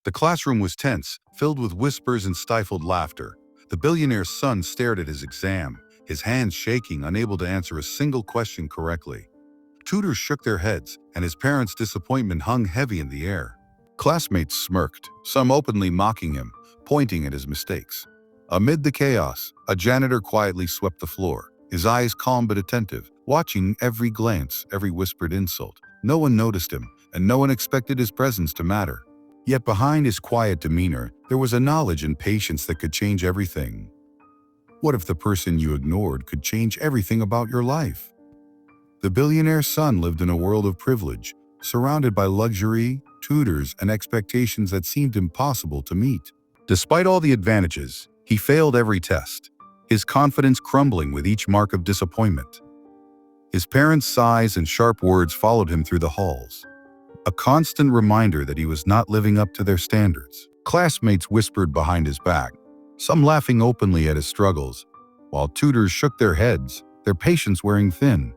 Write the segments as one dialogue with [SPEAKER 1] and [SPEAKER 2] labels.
[SPEAKER 1] The classroom was tense, filled with whispers and stifled laughter. The billionaire's son stared at his exam, his hands shaking, unable to answer a single question correctly. Tutors shook their heads, and his parents' disappointment hung heavy in the air. Classmates smirked, some openly mocking him, pointing at his mistakes. Amid the chaos, a janitor quietly swept the floor, his eyes calm but attentive, watching every glance, every whispered insult. No one noticed him, and no one expected his presence to matter. Yet behind his quiet demeanor, there was a knowledge and patience that could change everything. What if the person you ignored could change everything about your life? The billionaire's son lived in a world of privilege, surrounded by luxury, tutors, and expectations that seemed impossible to meet. Despite all the advantages, he failed every test, his confidence crumbling with each mark of disappointment. His parents' sighs and sharp words followed him through the halls, a constant reminder that he was not living up to their standards. Classmates whispered behind his back, some laughing openly at his struggles, while tutors shook their heads, their patience wearing thin.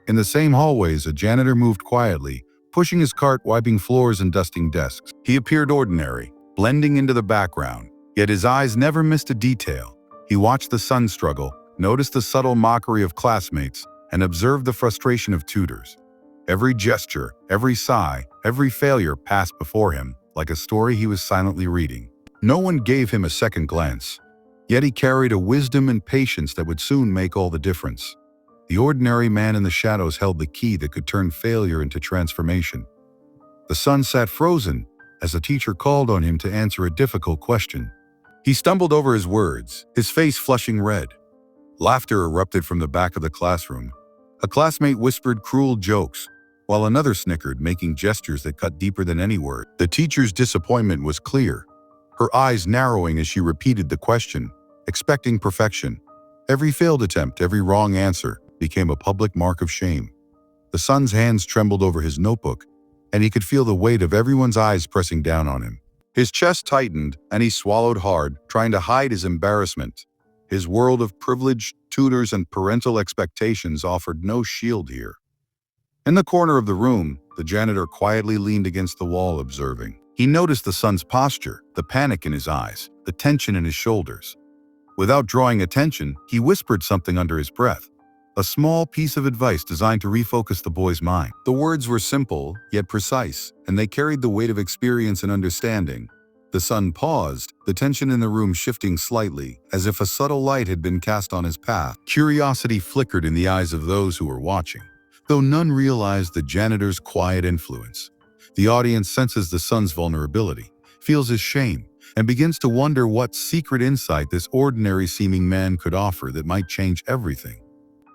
[SPEAKER 1] In the same hallways, a janitor moved quietly, pushing his cart, wiping floors and dusting desks. He appeared ordinary, blending into the background, yet his eyes never missed a detail. He watched the son struggle, noticed the subtle mockery of classmates, and observed the frustration of tutors. Every gesture, every sigh, every failure passed before him, like a story he was silently reading. No one gave him a second glance, yet he carried a wisdom and patience that would soon make all the difference. The ordinary man in the shadows held the key that could turn failure into transformation. The son sat frozen as the teacher called on him to answer a difficult question. He stumbled over his words, his face flushing red. Laughter erupted from the back of the classroom. A classmate whispered cruel jokes, while another snickered, making gestures that cut deeper than any word. The teacher's disappointment was clear, her eyes narrowing as she repeated the question, expecting perfection. Every failed attempt, every wrong answer, became a public mark of shame. The son's hands trembled over his notebook, and he could feel the weight of everyone's eyes pressing down on him. His chest tightened, and he swallowed hard, trying to hide his embarrassment. His world of privilege, tutors, and parental expectations offered no shield here. In the corner of the room, the janitor quietly leaned against the wall, observing. He noticed the son's posture, the panic in his eyes, the tension in his shoulders. Without drawing attention, he whispered something under his breath, a small piece of advice designed to refocus the boy's mind. The words were simple, yet precise, and they carried the weight of experience and understanding. The son paused, the tension in the room shifting slightly, as if a subtle light had been cast on his path. Curiosity flickered in the eyes of those who were watching, though none realized the janitor's quiet influence. The audience senses the son's vulnerability, feels his shame, and begins to wonder what secret insight this ordinary-seeming man could offer that might change everything.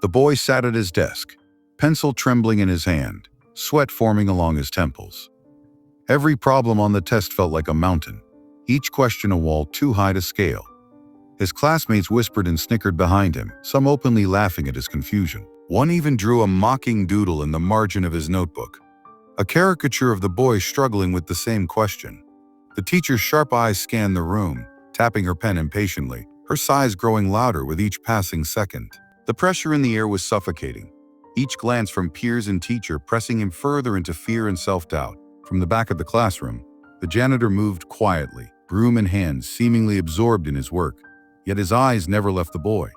[SPEAKER 1] The boy sat at his desk, pencil trembling in his hand, sweat forming along his temples. Every problem on the test felt like a mountain, each question a wall too high to scale. His classmates whispered and snickered behind him, some openly laughing at his confusion. One even drew a mocking doodle in the margin of his notebook, a caricature of the boy struggling with the same question. The teacher's sharp eyes scanned the room, tapping her pen impatiently, her sighs growing louder with each passing second. The pressure in the air was suffocating, each glance from peers and teacher pressing him further into fear and self-doubt. From the back of the classroom, the janitor moved quietly, broom in hand, seemingly absorbed in his work. Yet his eyes never left the boy.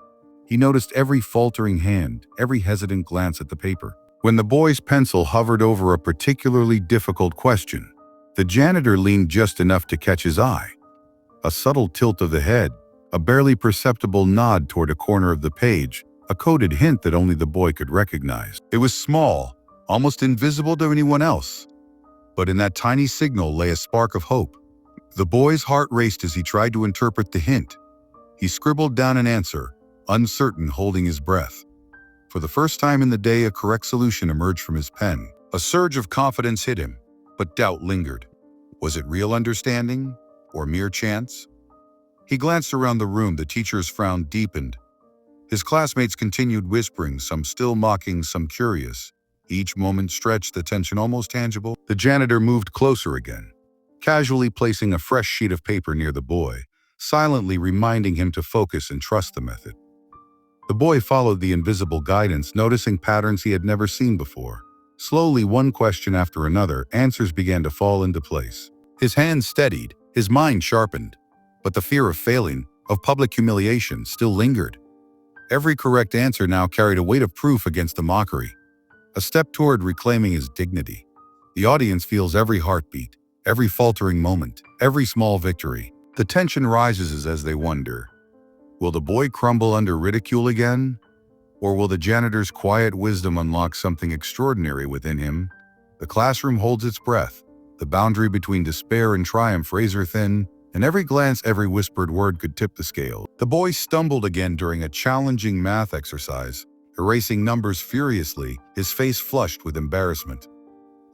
[SPEAKER 1] He noticed every faltering hand, every hesitant glance at the paper. When the boy's pencil hovered over a particularly difficult question, the janitor leaned just enough to catch his eye. A subtle tilt of the head, a barely perceptible nod toward a corner of the page, a coded hint that only the boy could recognize. It was small, almost invisible to anyone else. But in that tiny signal lay a spark of hope. The boy's heart raced as he tried to interpret the hint. He scribbled down an answer, uncertain, holding his breath. For the first time in the day, a correct solution emerged from his pen. A surge of confidence hit him, but doubt lingered. Was it real understanding, or mere chance? He glanced around the room, the teacher's frown deepened. His classmates continued whispering, some still mocking, some curious. Each moment stretched, the tension almost tangible. The janitor moved closer again, casually placing a fresh sheet of paper near the boy, silently reminding him to focus and trust the method. The boy followed the invisible guidance, noticing patterns he had never seen before. Slowly, one question after another, answers began to fall into place. His hands steadied, his mind sharpened. But the fear of failing, of public humiliation, still lingered. Every correct answer now carried a weight of proof against the mockery, a step toward reclaiming his dignity. The audience feels every heartbeat, every faltering moment, every small victory. The tension rises as they wonder, will the boy crumble under ridicule again? Or will the janitor's quiet wisdom unlock something extraordinary within him? The classroom holds its breath, the boundary between despair and triumph razor thin, and every glance, every whispered word could tip the scale. The boy stumbled again during a challenging math exercise, erasing numbers furiously, his face flushed with embarrassment.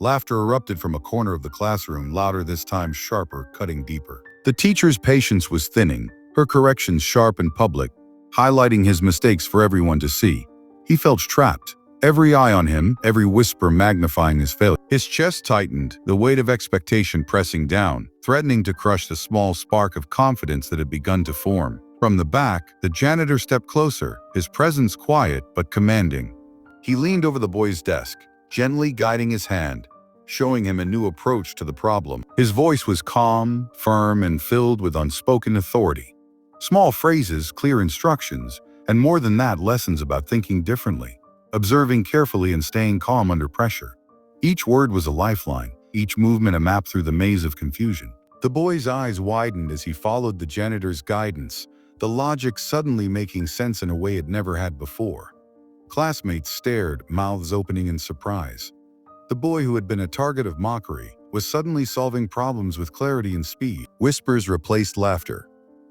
[SPEAKER 1] Laughter erupted from a corner of the classroom, louder this time, sharper, cutting deeper. The teacher's patience was thinning, her corrections sharp and public, highlighting his mistakes for everyone to see. He felt trapped, every eye on him, every whisper magnifying his failure. His chest tightened, the weight of expectation pressing down, threatening to crush the small spark of confidence that had begun to form. From the back, the janitor stepped closer, his presence quiet but commanding. He leaned over the boy's desk, gently guiding his hand, showing him a new approach to the problem. His voice was calm, firm, and filled with unspoken authority. Small phrases, clear instructions, and more than that, lessons about thinking differently, observing carefully and staying calm under pressure. Each word was a lifeline, each movement a map through the maze of confusion. The boy's eyes widened as he followed the janitor's guidance, the logic suddenly making sense in a way it never had before. Classmates stared, mouths opening in surprise. The boy who had been a target of mockery was suddenly solving problems with clarity and speed. Whispers replaced laughter,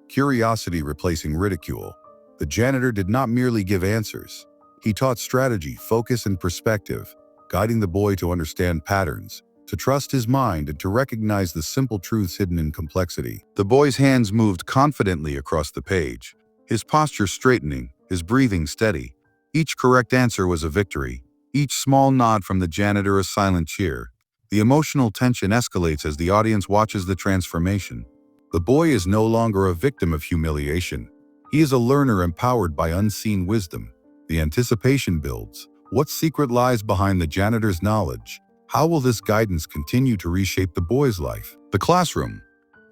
[SPEAKER 1] curiosity replacing ridicule. The janitor did not merely give answers. He taught strategy, focus, and perspective, guiding the boy to understand patterns, to trust his mind, and to recognize the simple truths hidden in complexity. The boy's hands moved confidently across the page, his posture straightening, his breathing steady. Each correct answer was a victory, each small nod from the janitor a silent cheer. The emotional tension escalates as the audience watches the transformation. The boy is no longer a victim of humiliation. He is a learner empowered by unseen wisdom. The anticipation builds. What secret lies behind the janitor's knowledge? How will this guidance continue to reshape the boy's life? The classroom,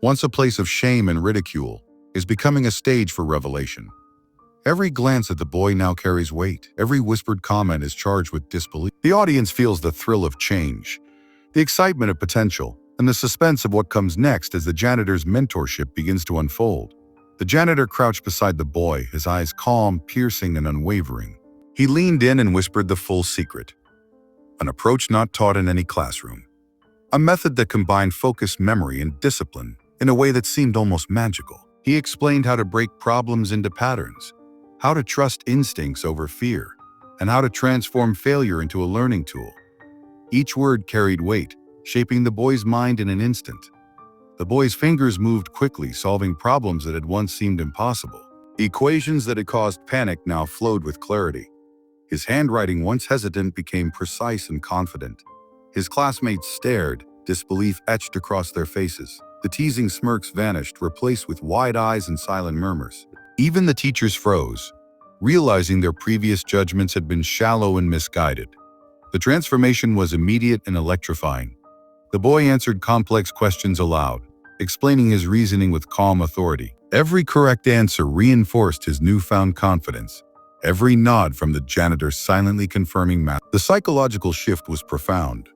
[SPEAKER 1] once a place of shame and ridicule, is becoming a stage for revelation. Every glance at the boy now carries weight. Every whispered comment is charged with disbelief. The audience feels the thrill of change, the excitement of potential, and the suspense of what comes next as the janitor's mentorship begins to unfold. The janitor crouched beside the boy, his eyes calm, piercing, and unwavering. He leaned in and whispered the full secret. An approach not taught in any classroom. A method that combined focus, memory, and discipline in a way that seemed almost magical. He explained how to break problems into patterns, how to trust instincts over fear, and how to transform failure into a learning tool. Each word carried weight, shaping the boy's mind in an instant. The boy's fingers moved quickly, solving problems that had once seemed impossible. Equations that had caused panic now flowed with clarity. His handwriting, once hesitant, became precise and confident. His classmates stared, disbelief etched across their faces. The teasing smirks vanished, replaced with wide eyes and silent murmurs. Even the teachers froze, realizing their previous judgments had been shallow and misguided. The transformation was immediate and electrifying. The boy answered complex questions aloud, explaining his reasoning with calm authority. Every correct answer reinforced his newfound confidence. Every nod from the janitor silently confirming math. The psychological shift was profound.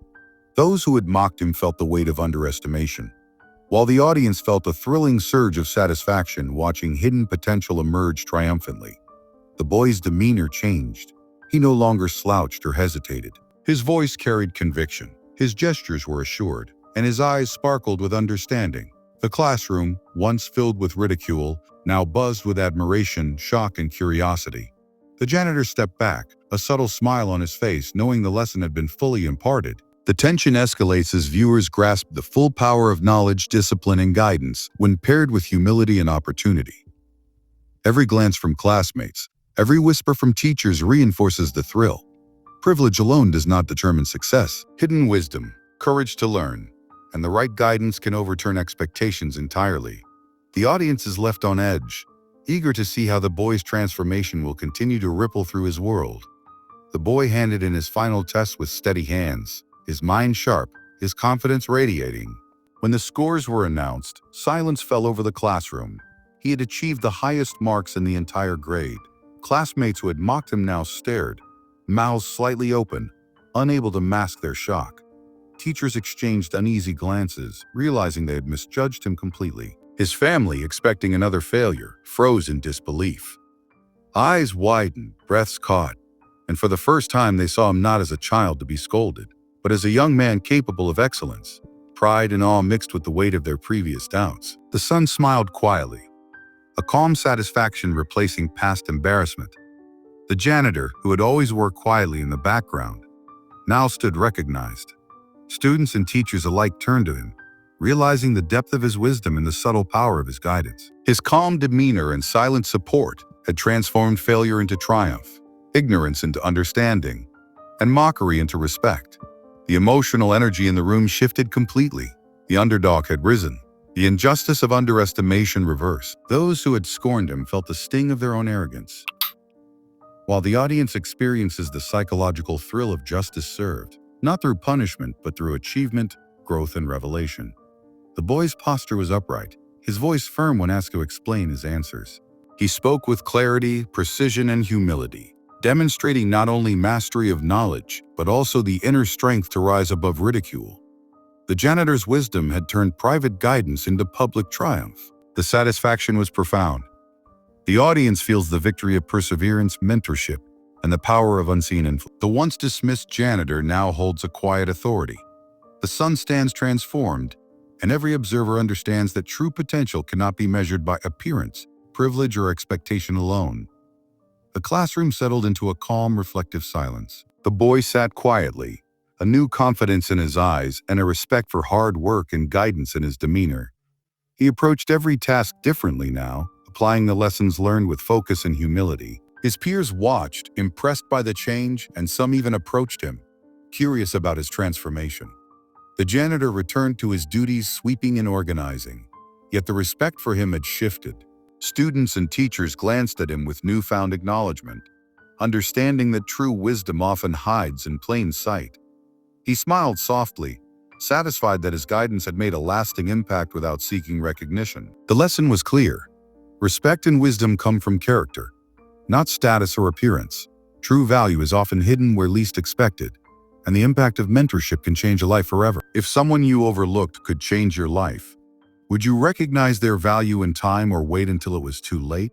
[SPEAKER 1] Those who had mocked him felt the weight of underestimation, while the audience felt a thrilling surge of satisfaction watching hidden potential emerge triumphantly. The boy's demeanor changed. He no longer slouched or hesitated. His voice carried conviction. His gestures were assured, and his eyes sparkled with understanding. The classroom, once filled with ridicule, now buzzed with admiration, shock, and curiosity. The janitor stepped back, a subtle smile on his face, knowing the lesson had been fully imparted. The tension escalates as viewers grasp the full power of knowledge, discipline, and guidance when paired with humility and opportunity. Every glance from classmates, every whisper from teachers reinforces the thrill. Privilege alone does not determine success. Hidden wisdom, courage to learn, and the right guidance can overturn expectations entirely. The audience is left on edge, eager to see how the boy's transformation will continue to ripple through his world. The boy handed in his final test with steady hands, his mind sharp, his confidence radiating. When the scores were announced, silence fell over the classroom. He had achieved the highest marks in the entire grade. Classmates who had mocked him now stared, mouths slightly open, unable to mask their shock. Teachers exchanged uneasy glances, realizing they had misjudged him completely. His family, expecting another failure, froze in disbelief. Eyes widened, breaths caught, and for the first time they saw him not as a child to be scolded, but as a young man capable of excellence. Pride and awe mixed with the weight of their previous doubts. The son smiled quietly, a calm satisfaction replacing past embarrassment. The janitor, who had always worked quietly in the background, now stood recognized. Students and teachers alike turned to him, realizing the depth of his wisdom and the subtle power of his guidance. His calm demeanor and silent support had transformed failure into triumph, ignorance into understanding, and mockery into respect. The emotional energy in the room shifted completely. The underdog had risen. The injustice of underestimation reversed. Those who had scorned him felt the sting of their own arrogance, while the audience experiences the psychological thrill of justice served, not through punishment, but through achievement, growth, and revelation. The boy's posture was upright, his voice firm when asked to explain his answers. He spoke with clarity, precision, and humility, demonstrating not only mastery of knowledge, but also the inner strength to rise above ridicule. The janitor's wisdom had turned private guidance into public triumph. The satisfaction was profound. The audience feels the victory of perseverance, mentorship, and the power of unseen influence. The once dismissed janitor now holds a quiet authority. The son stands transformed, and every observer understands that true potential cannot be measured by appearance, privilege, or expectation alone. The classroom settled into a calm, reflective silence. The boy sat quietly, a new confidence in his eyes and a respect for hard work and guidance in his demeanor. He approached every task differently now, applying the lessons learned with focus and humility. His peers watched, impressed by the change, and some even approached him, curious about his transformation. The janitor returned to his duties, sweeping and organizing, yet the respect for him had shifted. Students and teachers glanced at him with newfound acknowledgement, understanding that true wisdom often hides in plain sight. He smiled softly, satisfied that his guidance had made a lasting impact without seeking recognition. The lesson was clear. Respect and wisdom come from character, not status or appearance. True value is often hidden where least expected, and the impact of mentorship can change a life forever. If someone you overlooked could change your life, would you recognize their value in time or wait until it was too late?